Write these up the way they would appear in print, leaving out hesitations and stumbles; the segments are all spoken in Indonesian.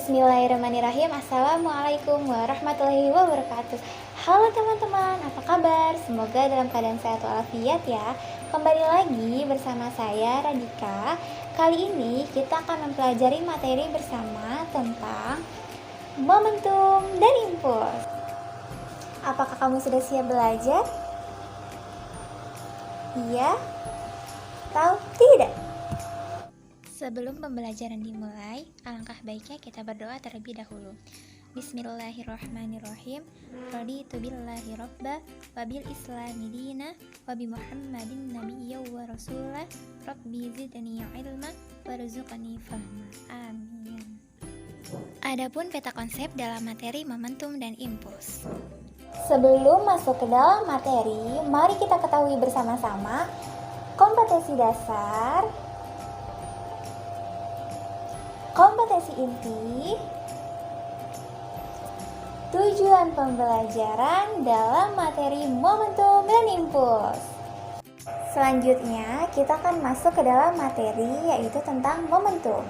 Bismillahirrahmanirrahim. Assalamualaikum warahmatullahi wabarakatuh. Halo teman-teman, apa kabar? Semoga dalam keadaan sehat walafiat ya. Kembali lagi bersama saya Radika. Kali ini kita akan mempelajari materi bersama tentang momentum dan impuls. Apakah kamu sudah siap belajar? Iya? Atau tidak? Sebelum pembelajaran dimulai, alangkah baiknya kita berdoa terlebih dahulu. Bismillahirrahmanirrahim. Raditu billahi rabba wa bil islami dina wa bi Muhammadin nabiyya wa rasulah. Rabbi zidni ilma warzuqni fahma. Amin. Adapun peta konsep dalam materi momentum dan impuls. Sebelum masuk ke dalam materi, mari kita ketahui bersama-sama kompetensi dasar, kompetensi inti, tujuan pembelajaran dalam materi momentum dan impuls. Selanjutnya, kita akan masuk ke dalam materi yaitu tentang momentum.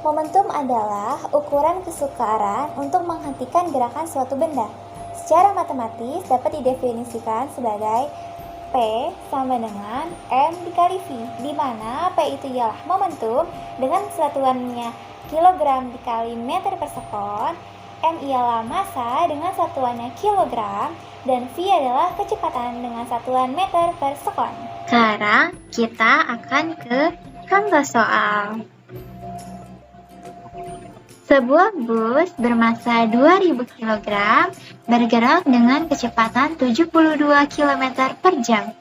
Momentum adalah ukuran kesukaran untuk menghentikan gerakan suatu benda. Secara matematis dapat didefinisikan sebagai P sama dengan M dikali V, di mana P itu ialah momentum dengan satuannya kilogram dikali meter per sekon, M ialah massa dengan satuannya kilogram, dan V adalah kecepatan dengan satuan meter per sekon. Sekarang kita akan ke contoh soal. Sebuah bus bermassa 2000 kg bergerak dengan kecepatan 72 km per jam.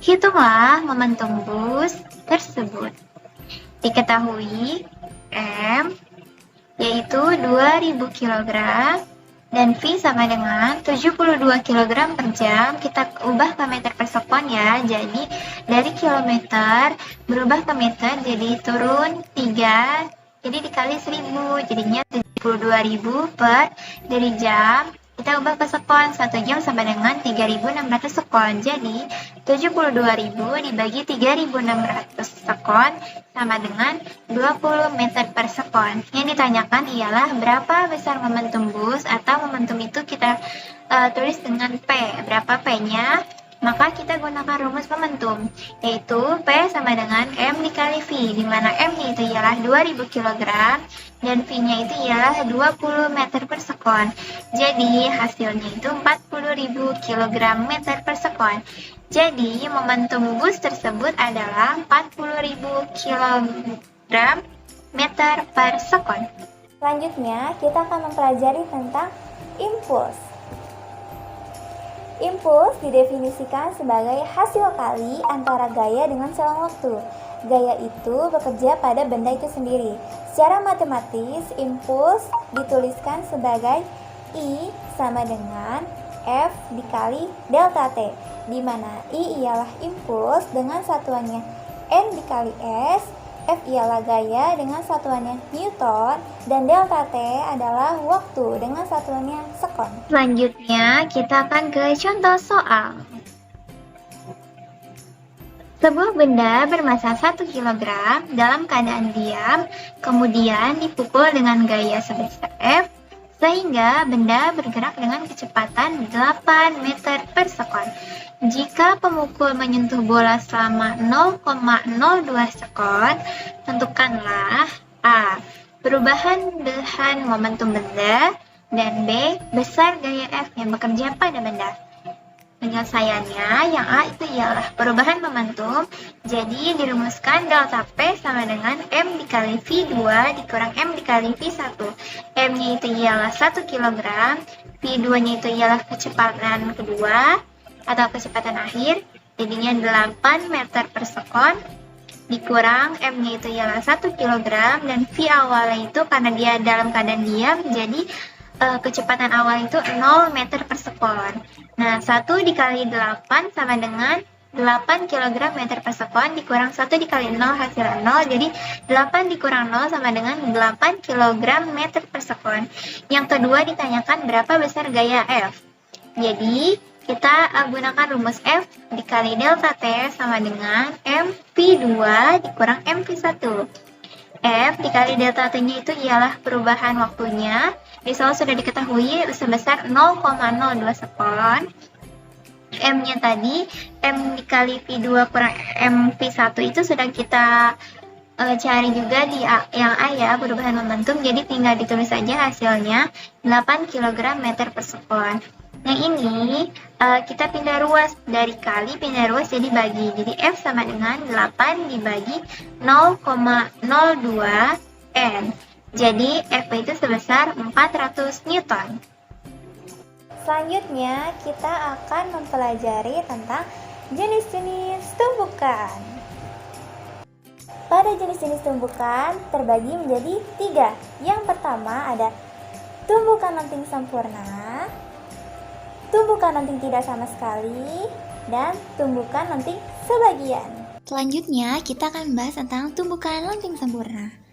Hitunglah momentum bus tersebut. Diketahui M yaitu 2000 kg dan V sama dengan 72 kg per jam. Kita ubah ke meter per sekon ya. Jadi dari kilometer berubah ke meter, jadi turun 3. Jadi dikali 1000, jadinya 72.000 per dari jam. Kita ubah ke sekon, 1 jam sama dengan 3.600 sekon. Jadi 72.000 dibagi 3.600 sekon sama dengan 20 meter per sekon. Yang ditanyakan ialah berapa besar momentum bus, atau momentum itu kita tulis dengan P. Berapa P-nya? Maka kita gunakan rumus momentum, yaitu P sama dengan M dikali V, di mana M-nya itu ialah 2000 kg dan V-nya itu ialah 20 meter per sekon. Jadi hasilnya itu 40.000 kg meter per sekon. Jadi momentum bus tersebut adalah 40.000 kg meter per sekon. Selanjutnya, kita akan mempelajari tentang impuls. Impuls didefinisikan sebagai hasil kali antara gaya dengan selang waktu. Gaya itu bekerja pada benda itu sendiri. Secara matematis, impuls dituliskan sebagai I sama dengan F dikali delta T, di mana I ialah impuls dengan satuannya N dikali S, F ialah gaya dengan satuannya Newton, dan delta T adalah waktu dengan satuannya sekon. Selanjutnya, kita akan ke contoh soal. Sebuah benda bermassa 1 kg dalam keadaan diam, kemudian dipukul dengan gaya sebesar F, sehingga benda bergerak dengan kecepatan 8 meter per sekon. Jika pemukul menyentuh bola selama 0,02 sekon, tentukanlah A. perubahan belahan momentum benda, dan B. besar gaya F yang bekerja pada benda. Penyelesaiannya, yang A itu ialah perubahan momentum, jadi dirumuskan delta P sama dengan M dikali V2 dikurang M dikali V1. M-nya itu ialah 1 kg, V2-nya itu ialah kecepatan kedua, atau kecepatan akhir, jadinya 8 meter per sekon, dikurang M-nya itu ialah 1 kg, dan V awalnya itu karena dia dalam keadaan diam, jadi kecepatan awal itu 0 meter per sekon. Nah, 1 dikali 8 sama dengan 8 kg meter per sekon, dikurang 1 dikali 0 hasil 0, jadi 8 dikurang 0 sama dengan 8 kg meter per sekon. Yang kedua ditanyakan berapa besar gaya F. Jadi kita gunakan rumus F dikali delta T sama dengan M V2 dikurang M V1. F dikali delta T-nya itu ialah perubahan waktunya. Di soal sudah diketahui sebesar 0,02 sekon. M-nya tadi, M dikali V2 kurang M V1 itu sudah kita cari juga di yang A ya, perubahan momentum. Jadi tinggal ditulis saja hasilnya 8 kg meter per sekon. Yang ini kita pindah ruas, dari kali pindah ruas jadi bagi. Jadi F sama dengan 8 dibagi 0,02 N. Jadi F itu sebesar 400 Newton. Selanjutnya, kita akan mempelajari tentang jenis-jenis tumbukan. Pada jenis-jenis tumbukan terbagi menjadi 3. Yang pertama ada tumbukan lenting sempurna, tumbukan lenting tidak sama sekali, dan tumbukan lenting sebagian. Selanjutnya, kita akan membahas tentang tumbukan lenting sempurna.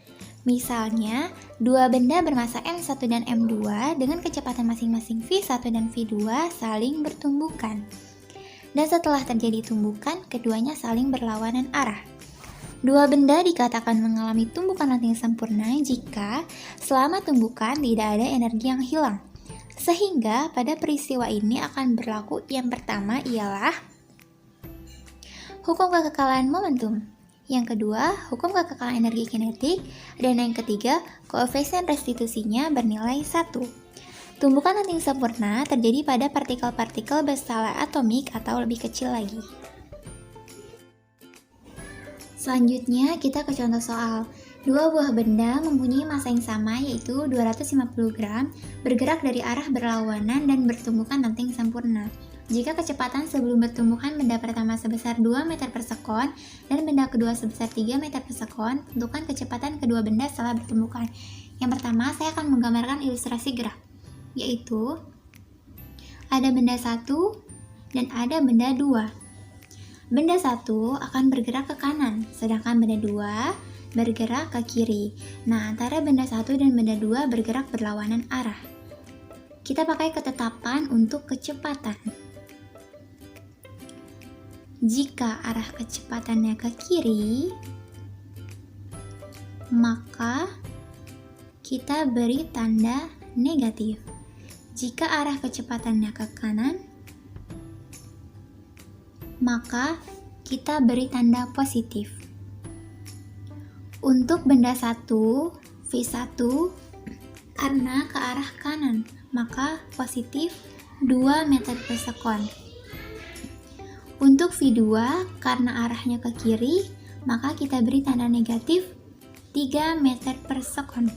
Misalnya, dua benda bermassa M1 dan M2 dengan kecepatan masing-masing V1 dan V2 saling bertumbukan. Dan setelah terjadi tumbukan, keduanya saling berlawanan arah. Dua benda dikatakan mengalami tumbukan lenting sempurna jika selama tumbukan tidak ada energi yang hilang. Sehingga pada peristiwa ini akan berlaku yang pertama ialah hukum kekekalan momentum. Yang kedua, hukum kekekalan energi kinetik, dan yang ketiga, koefisien restitusinya bernilai 1. Tumbukan lenting sempurna terjadi pada partikel-partikel berskala atomik atau lebih kecil lagi. Selanjutnya, kita ke contoh soal. Dua buah benda mempunyai massa yang sama, yaitu 250 gram, bergerak dari arah berlawanan dan bertumbukan lenting sempurna. Jika kecepatan sebelum bertumbukan benda pertama sebesar 2 meter per sekon dan benda kedua sebesar 3 meter per sekon, tentukan kecepatan kedua benda setelah bertumbukan. Yang pertama, saya akan menggambarkan ilustrasi gerak, yaitu ada benda 1 dan ada benda 2. Benda 1 akan bergerak ke kanan, sedangkan benda 2 bergerak ke kiri. Nah, antara benda 1 dan benda 2 bergerak berlawanan arah. Kita pakai ketetapan untuk kecepatan. Jika arah kecepatannya ke kiri, maka kita beri tanda negatif. Jika arah kecepatannya ke kanan, maka kita beri tanda positif. Untuk benda 1, V1, karena ke arah kanan, maka positif 2 meter per sekon. Untuk V2, karena arahnya ke kiri, maka kita beri tanda negatif 3 meter per sekon.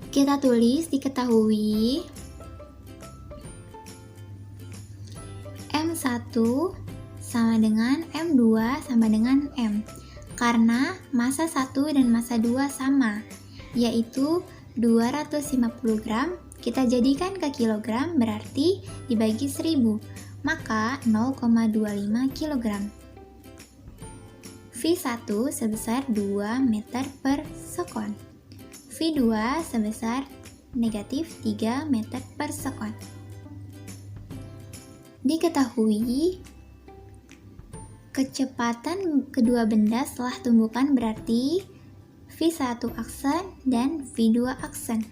Kita tulis diketahui M1 sama dengan M2 sama dengan M, karena massa 1 dan massa 2 sama, yaitu 250 gram. Kita jadikan ke kilogram, berarti dibagi 1000, maka 0,25 kilogram. V1 sebesar 2 meter per sekon. V2 sebesar negatif 3 meter per sekon. Diketahui kecepatan kedua benda setelah tumbukan berarti V1 aksen dan V2 aksen.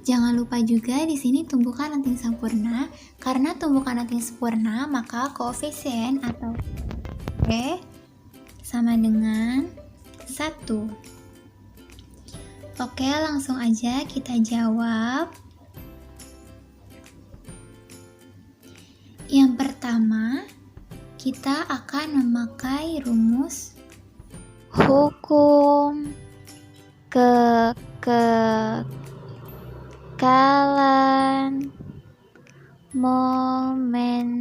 Jangan lupa juga di sini tumbukan lenting sempurna. Karena tumbukan lenting sempurna, maka koefisien atau P sama dengan 1. Oke, langsung aja kita jawab. Yang pertama, kita akan memakai rumus hukum kekekalan momentum.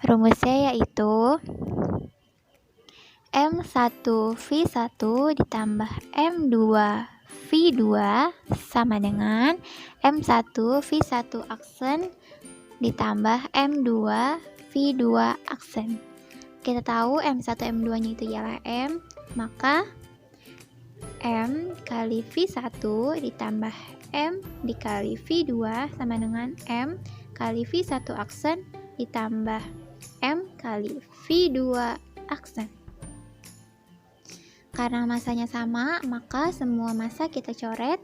Rumusnya yaitu M1V1 ditambah M2 V2 sama dengan M1V1 aksen ditambah M2 V2 aksen. Kita tahu M1 M2 nya itu ialah M, maka M kali V1 ditambah M dikali V2 sama dengan M kali V1 aksen ditambah M kali V2 aksen. Karena masanya sama, maka semua massa kita coret.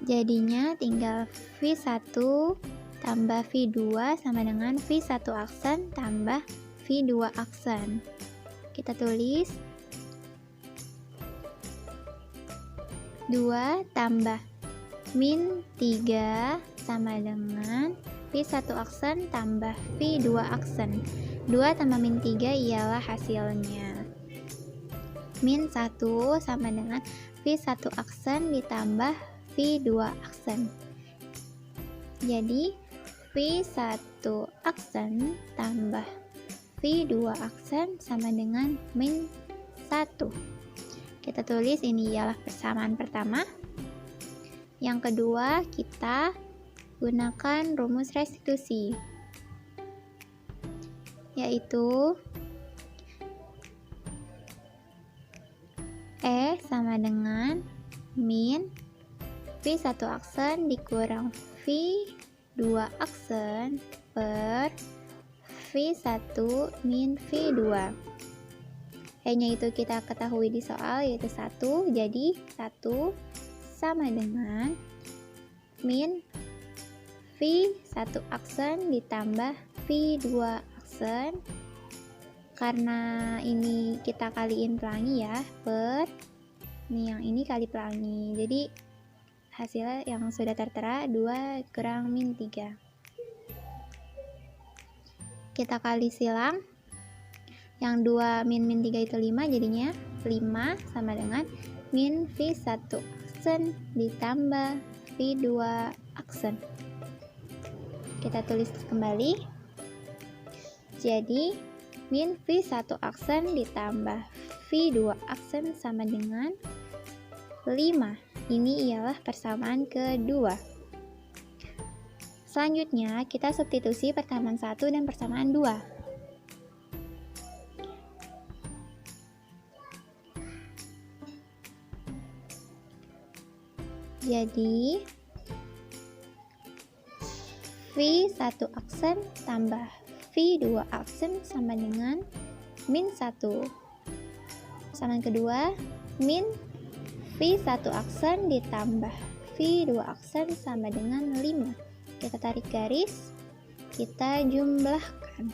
Jadinya tinggal V1 tambah V2 sama dengan V1 aksen tambah V2 aksen. Kita tulis 2 tambah min 3 sama dengan V1 aksen tambah V2 aksen. 2 tambah min 3 ialah hasilnya. Min 1 sama dengan V1 aksen ditambah V2 aksen. Jadi V1 aksen tambah V2 aksen sama dengan min 1. Kita tulis ini ialah persamaan pertama. Yang kedua, kita gunakan rumus restitusi, yaitu E sama dengan min V1 aksen dikurang V2 aksen per V1 min V2. E-nya itu kita ketahui di soal, yaitu 1. Jadi 1 sama dengan min V1 aksen ditambah V2 aksen. Karena ini kita kaliin pelangi ya, per ini yang ini kali pelangi. Jadi hasilnya yang sudah tertera 2 kurang min 3. Kita kali silang. Yang 2 min 3 itu 5, jadinya 5 sama dengan min V1 aksen ditambah V2 aksen. Kita tulis kembali. Jadi min V1 aksen ditambah V2 aksen sama dengan 5. Ini ialah persamaan kedua. Selanjutnya kita substitusi persamaan 1 dan persamaan 2. Jadi V1 aksen tambah V2 aksen sama dengan min 1. Persamaan kedua, min V1 aksen ditambah V2 aksen sama dengan 5. Kita tarik garis, kita jumlahkan.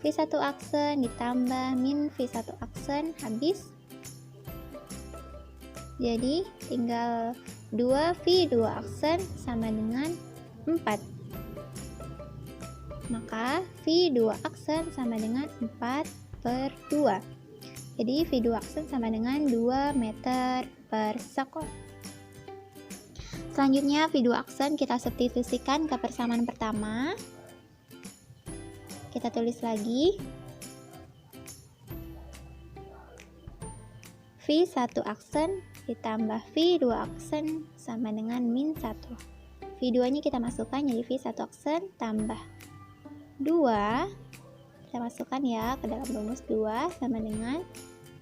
V1 aksen ditambah min V1 aksen habis. Jadi tinggal 2 V2 aksen sama dengan 4. Maka V2 aksen sama dengan 4 per 2. Jadi V2 aksen sama dengan 2 meter per sekon. Selanjutnya V2 aksen kita substitusikan ke persamaan pertama. Kita tulis lagi. V1 aksen ditambah V2 aksen sama dengan min 1. V2 nya kita masukkan jadi V1 aksen tambah 2. Kita masukkan ya ke dalam rumus 2 sama dengan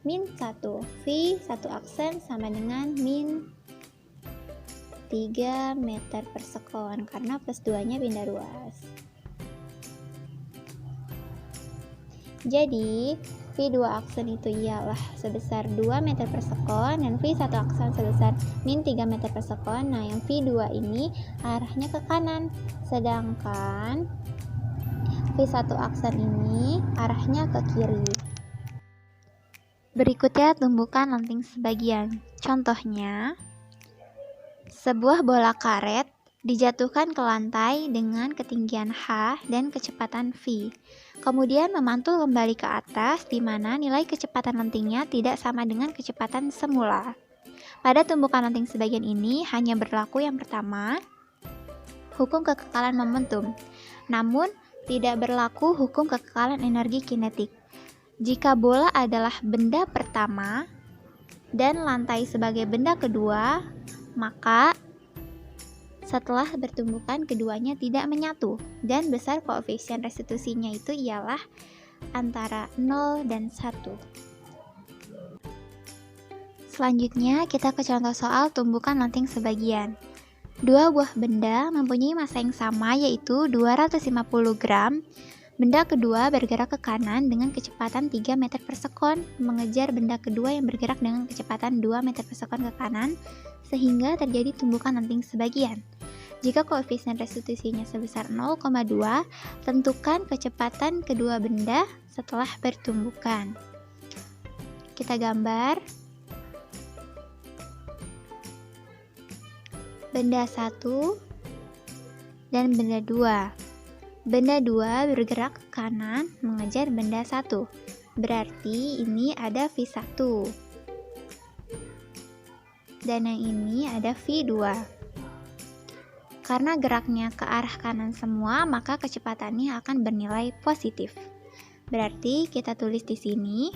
min 1. V1 aksen sama dengan min 3 meter per sekon karena plus 2 nya pindah ruas. Jadi V2 aksen itu ialah sebesar 2 meter per sekon dan V1 aksen sebesar min 3 meter per sekon. Nah, yang V2 ini arahnya ke kanan, sedangkan V1 aksen ini arahnya ke kiri. Berikutnya tumbukan lanting sebagian. Contohnya, sebuah bola karet dijatuhkan ke lantai dengan ketinggian H dan kecepatan V. Kemudian memantul kembali ke atas di mana nilai kecepatan lentingnya tidak sama dengan kecepatan semula. Pada tumbukan lanting sebagian ini hanya berlaku yang pertama, hukum kekekalan momentum. Namun, tidak berlaku hukum kekekalan energi kinetik. Jika bola adalah benda pertama dan lantai sebagai benda kedua, maka setelah bertumbukan keduanya tidak menyatu, dan besar koefisien restitusinya itu ialah antara 0 dan 1. Selanjutnya kita ke contoh soal tumbukan lanting sebagian. Dua buah benda mempunyai massa yang sama yaitu 250 gram. Benda kedua bergerak ke kanan dengan kecepatan 3 meter per sekon, mengejar benda kedua yang bergerak dengan kecepatan 2 meter per sekon ke kanan, sehingga terjadi tumbukan lanting sebagian. Jika koefisien restitusinya sebesar 0,2, tentukan kecepatan kedua benda setelah bertumbukan. Kita gambar. Benda 1 dan benda 2. Benda 2 bergerak ke kanan mengejar benda 1. Berarti ini ada V1. Dan yang ini ada V2. Karena geraknya ke arah kanan semua, maka kecepatannya akan bernilai positif. Berarti kita tulis di sini.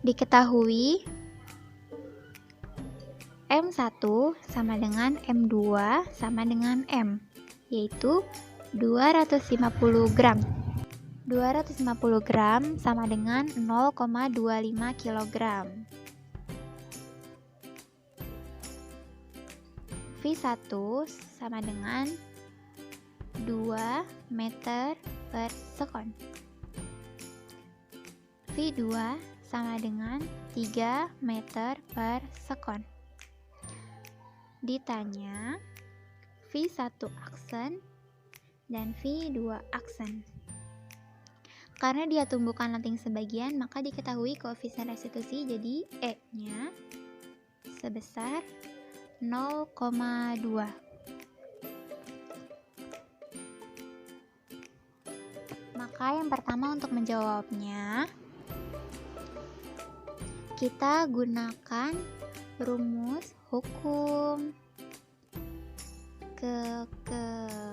Diketahui M1 sama dengan M2 sama dengan M, yaitu 250 gram. 250 gram sama dengan 0,25 kg. V1 sama dengan 2 meter per sekon. V2 sama dengan 3 meter per sekon. Ditanya V1 aksen dan V2 aksen. Karena dia tumbukan lanting sebagian, maka diketahui koefisien restitusi, jadi E-nya sebesar 0,2. Maka yang pertama untuk menjawabnya, kita gunakan rumus hukum kekekalan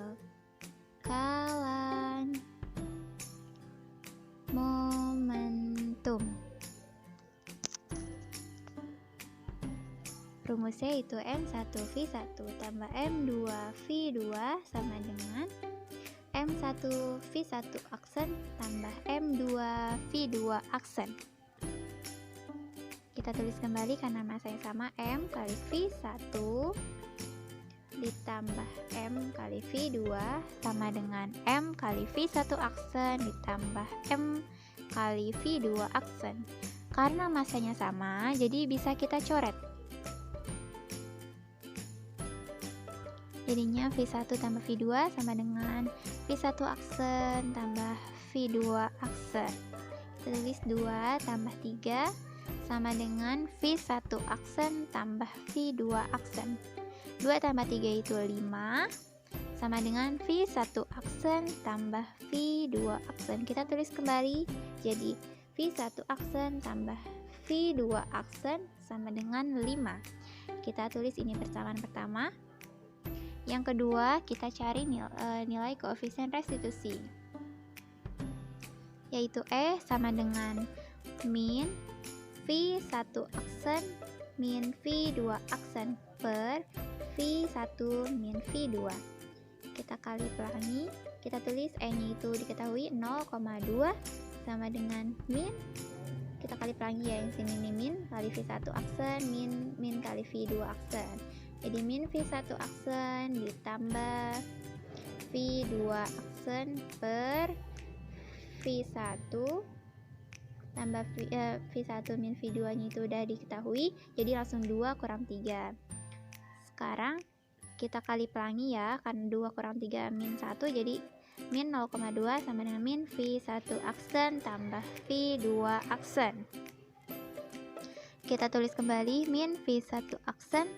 momentum. Rumusnya itu M1V1 tambah M2V2 sama dengan M1V1 aksen tambah M2V2 aksen. Kita tulis kembali karena masanya sama, M kali V1 ditambah M kali V2 sama dengan M kali V1 aksen ditambah M kali V2 aksen. Karena masanya sama, jadi bisa kita coret. Jadinya V1 tambah V2 sama dengan V1 aksen tambah V2 aksen. Kita tulis 2 tambah 3 sama dengan V1 aksen tambah V2 aksen. 2 tambah 3 itu 5 sama dengan V1 aksen tambah V2 aksen. Kita tulis kembali, jadi V1 aksen tambah V2 aksen sama dengan 5. Kita tulis ini persamaan pertama. Yang kedua, kita cari nilai koefisien restitusi, yaitu E sama dengan min V1 aksen min V2 aksen per V1 min V2. Kita kali pelangi, kita tulis E-nya itu diketahui 0,2 sama dengan min, kita kali pelangi ya, yang sini ini min kali V1 aksen min kali V2 aksen. Jadi min V1 aksen ditambah V2 aksen per V1 tambah V1 min V2 nya itu udah diketahui, jadi langsung 2 kurang 3. Sekarang kita kali pelangi ya, karena 2 kurang 3 min 1, jadi min 0,2 sama dengan min V1 aksen tambah V2 aksen. Kita tulis kembali, min V1 aksen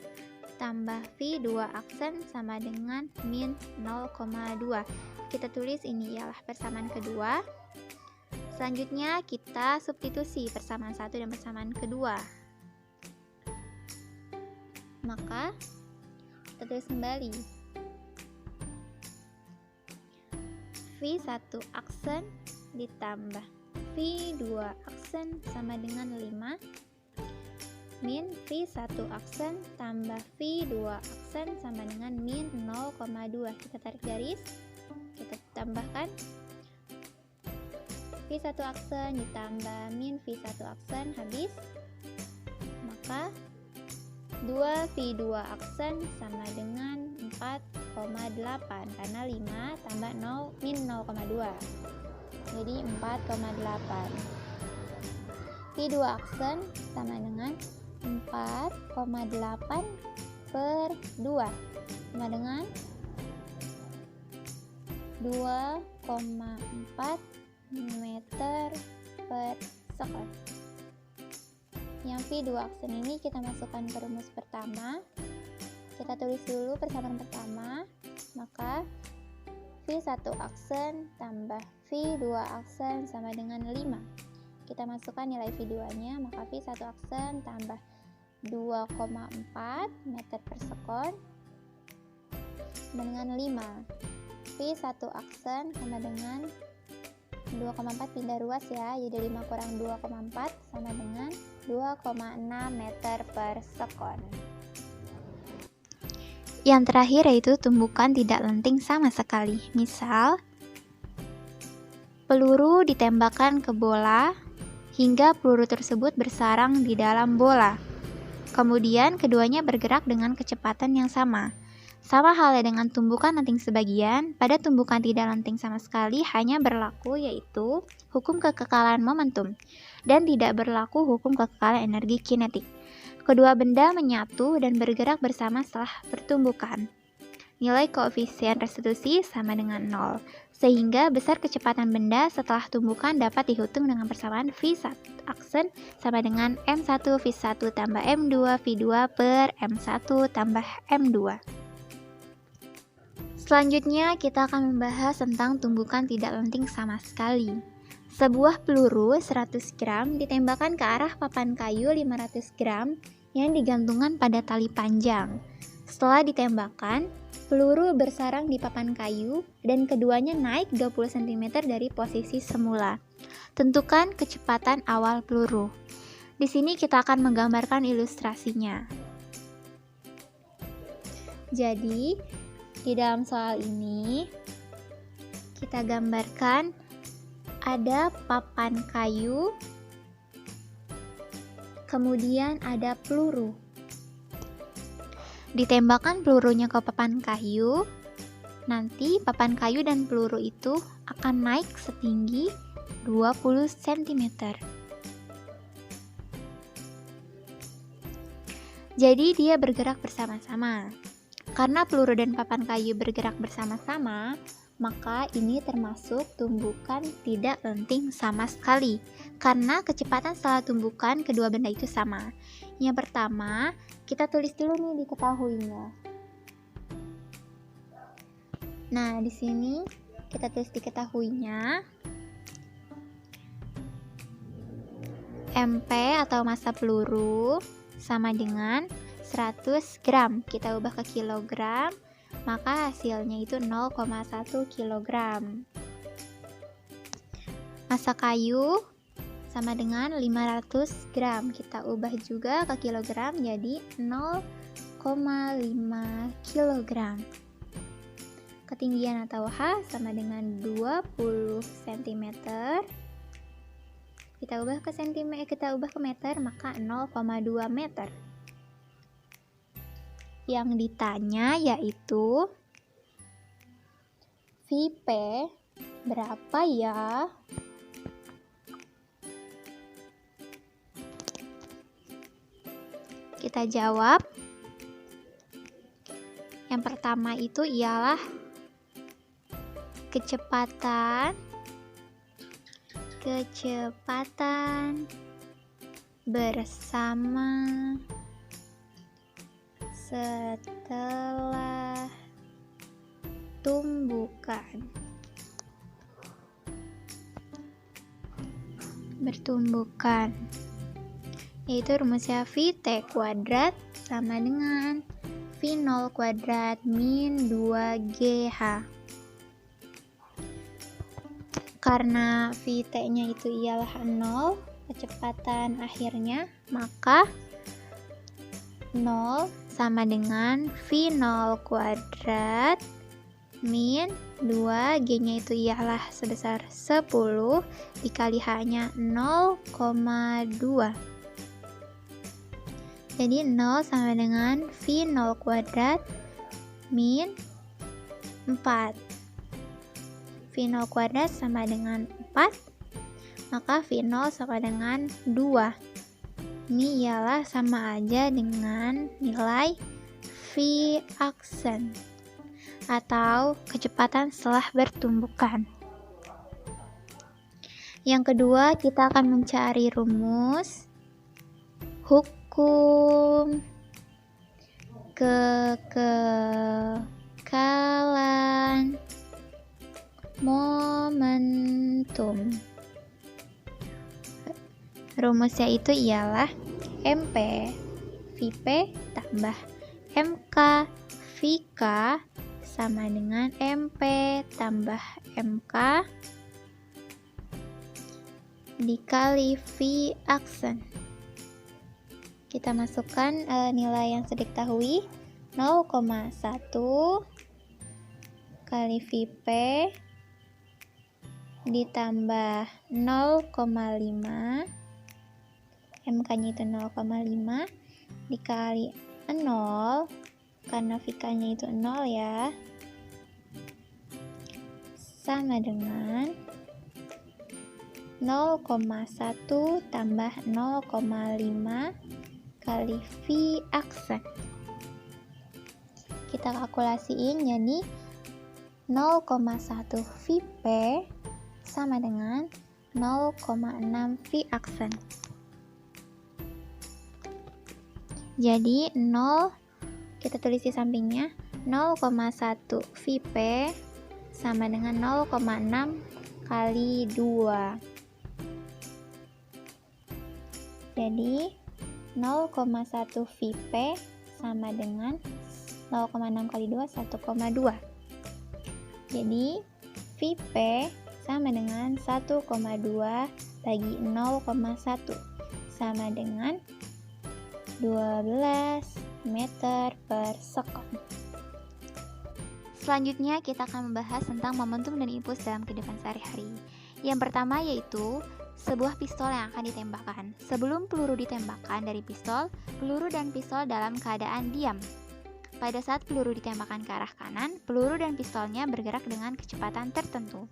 tambah V2 aksen sama dengan min 0,2. Kita tulis ini ialah persamaan kedua. Selanjutnya kita substitusi persamaan satu dan persamaan kedua. Maka kita tulis kembali, V1 aksen ditambah V2 aksen sama dengan 5 min V1 aksen tambah V2 aksen sama dengan min 0,2. Kita tarik garis, kita tambahkan V1 aksen ditambah min V1 aksen habis, maka 2V2 aksen sama dengan 4,8 karena 5 tambah 0 min 0,2 jadi 4,8. V2 aksen sama dengan 4,8 per 2 sama dengan 2,4 meter per sekon. Yang V2 aksen ini kita masukkan ke rumus pertama. Kita tulis dulu persamaan pertama, maka V1 aksen tambah V2 aksen sama dengan 5. Kita masukkan nilai V2-nya, maka V1 aksen tambah 2,4 meter per sekon sama dengan 5. V1 aksen sama dengan 2,4 pindah ruas ya, jadi 5 kurang 2,4 sama dengan 2,6 meter per sekon. Yang terakhir yaitu tumbukan tidak lenting sama sekali. Misal, peluru ditembakkan ke bola hingga peluru tersebut bersarang di dalam bola. Kemudian keduanya bergerak dengan kecepatan yang sama. Sama halnya dengan tumbukan lenting sebagian, pada tumbukan tidak lenting sama sekali hanya berlaku yaitu hukum kekekalan momentum dan tidak berlaku hukum kekekalan energi kinetik. Kedua benda menyatu dan bergerak bersama setelah bertumbukan. Nilai koefisien restitusi sama dengan 0, sehingga besar kecepatan benda setelah tumbukan dapat dihitung dengan persamaan V1 aksen sama dengan M1 V1 tambah M2 V2 per M1 tambah M2. Selanjutnya kita akan membahas tentang tumbukan tidak lenting sama sekali. Sebuah peluru 100 gram ditembakkan ke arah papan kayu 500 gram yang digantungkan pada tali panjang. Setelah ditembakkan, peluru bersarang di papan kayu dan keduanya naik 20 cm dari posisi semula. Tentukan kecepatan awal peluru. Di sini kita akan menggambarkan ilustrasinya. Jadi, di dalam soal ini kita gambarkan ada papan kayu, kemudian ada peluru. Ditembakkan pelurunya ke papan kayu, nanti papan kayu dan peluru itu akan naik setinggi 20 cm. Jadi dia bergerak bersama-sama. Karena peluru dan papan kayu bergerak bersama-sama, maka ini termasuk tumbukan tidak lenting sama sekali. Karena kecepatan setelah tumbukan kedua benda itu sama. Yang pertama, kita tulis dulu nih diketahuinya. Nah, di sini kita tulis diketahuinya. MP atau massa peluru sama dengan 100 gram. Kita ubah ke kilogram, maka hasilnya itu 0,1 kilogram. Massa kayu sama dengan 500 gram. Kita ubah juga ke kilogram jadi 0,5 kilogram. Ketinggian atau H sama dengan 20 cm. Kita ubah ke meter, maka 0,2 meter. Yang ditanya yaitu VP berapa ya? Kita jawab. Yang pertama itu ialah kecepatan bersama setelah bertumbukan, yaitu rumusnya VT kuadrat sama dengan V0 kuadrat min 2GH. Karena VT-nya itu ialah 0, kecepatan akhirnya, maka 0 sama dengan V0 kuadrat min 2, G-nya itu ialah sebesar 10 dikali H-nya 0,2. Jadi 0 sama dengan V0 kuadrat min 4. V0 kuadrat sama dengan 4, maka V0 sama dengan 2. Ini ialah sama aja dengan nilai V aksen atau kecepatan setelah bertumbukan. Yang kedua, kita akan mencari rumus hukum kekekalan momentum. Rumusnya itu ialah MP VP tambah MK VK sama dengan MP tambah MK dikali V aksen. Kita masukkan nilai yang sudah diketahui, 0,1 kali VP ditambah 0,5, MK-nya itu 0,5 dikali 0, karena VK-nya itu 0 ya, sama dengan 0,1 tambah 0,5 kali V aksen. Kita kalkulasiin, jadi 0,1 VP sama dengan 0,6 V aksen. Jadi 0, kita tulis di sampingnya, 0,1 VP sama dengan 0,6 kali 2. Jadi 0,1 VP sama dengan 0,6 kali 2, 1,2. Jadi VP sama dengan 1,2 bagi 0,1 sama dengan 12 meter per sekon. Selanjutnya kita akan membahas tentang momentum dan impuls dalam kehidupan sehari-hari. Yang pertama yaitu sebuah pistol yang akan ditembakkan. Sebelum peluru ditembakkan dari pistol, peluru dan pistol dalam keadaan diam. Pada saat peluru ditembakkan ke arah kanan, peluru dan pistolnya bergerak dengan kecepatan tertentu.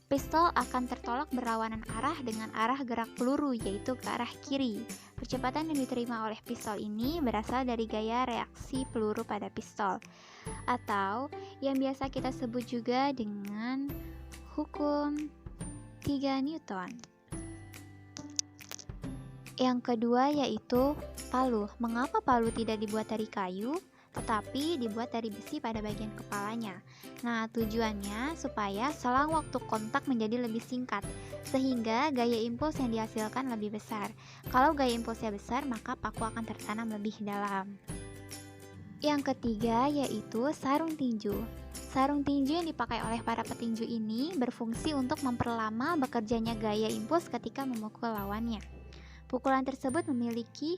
Pistol akan tertolak berlawanan arah dengan arah gerak peluru, yaitu ke arah kiri. Percepatan yang diterima oleh pistol ini berasal dari gaya reaksi peluru pada pistol, atau yang biasa kita sebut juga dengan hukum 3 Newton. Yang kedua yaitu palu. Mengapa palu tidak dibuat dari kayu, tetapi dibuat dari besi pada bagian kepalanya? Nah, tujuannya supaya selang waktu kontak menjadi lebih singkat, sehingga gaya impuls yang dihasilkan lebih besar. Kalau gaya impulsnya besar, maka paku akan tertanam lebih dalam. Yang ketiga yaitu sarung tinju. Sarung tinju yang dipakai oleh para petinju ini berfungsi untuk memperlama bekerjanya gaya impuls ketika memukul lawannya. Pukulan tersebut memiliki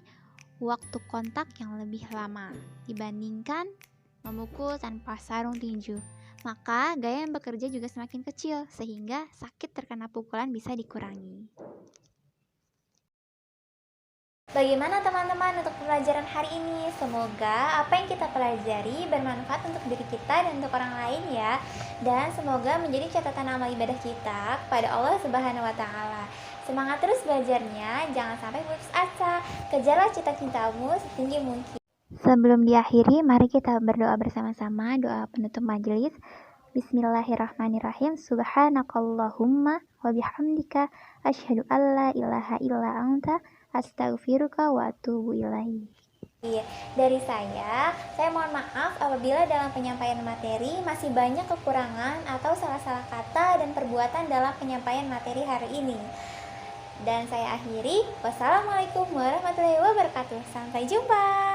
waktu kontak yang lebih lama dibandingkan memukul tanpa sarung tinju. Maka gaya yang bekerja juga semakin kecil, sehingga sakit terkena pukulan bisa dikurangi. Bagaimana teman-teman untuk pelajaran hari ini? Semoga apa yang kita pelajari bermanfaat untuk diri kita dan untuk orang lain ya. Dan semoga menjadi catatan amal ibadah kita kepada Allah Subhanahu wa Ta'ala. Semangat terus belajarnya, jangan sampai putus asa. Kejarlah cita-citamu setinggi mungkin. Sebelum diakhiri, mari kita berdoa bersama-sama, doa penutup majelis. Bismillahirrahmanirrahim. Subhanakallahumma wa bihamdika asyhadu alla ilaha illa anta astaghfiruka wa atubu ilaik. Dari saya mohon maaf apabila dalam penyampaian materi masih banyak kekurangan atau salah-salah kata dan perbuatan dalam penyampaian materi hari ini. Dan saya akhiri, wassalamualaikum warahmatullahi wabarakatuh. Sampai jumpa.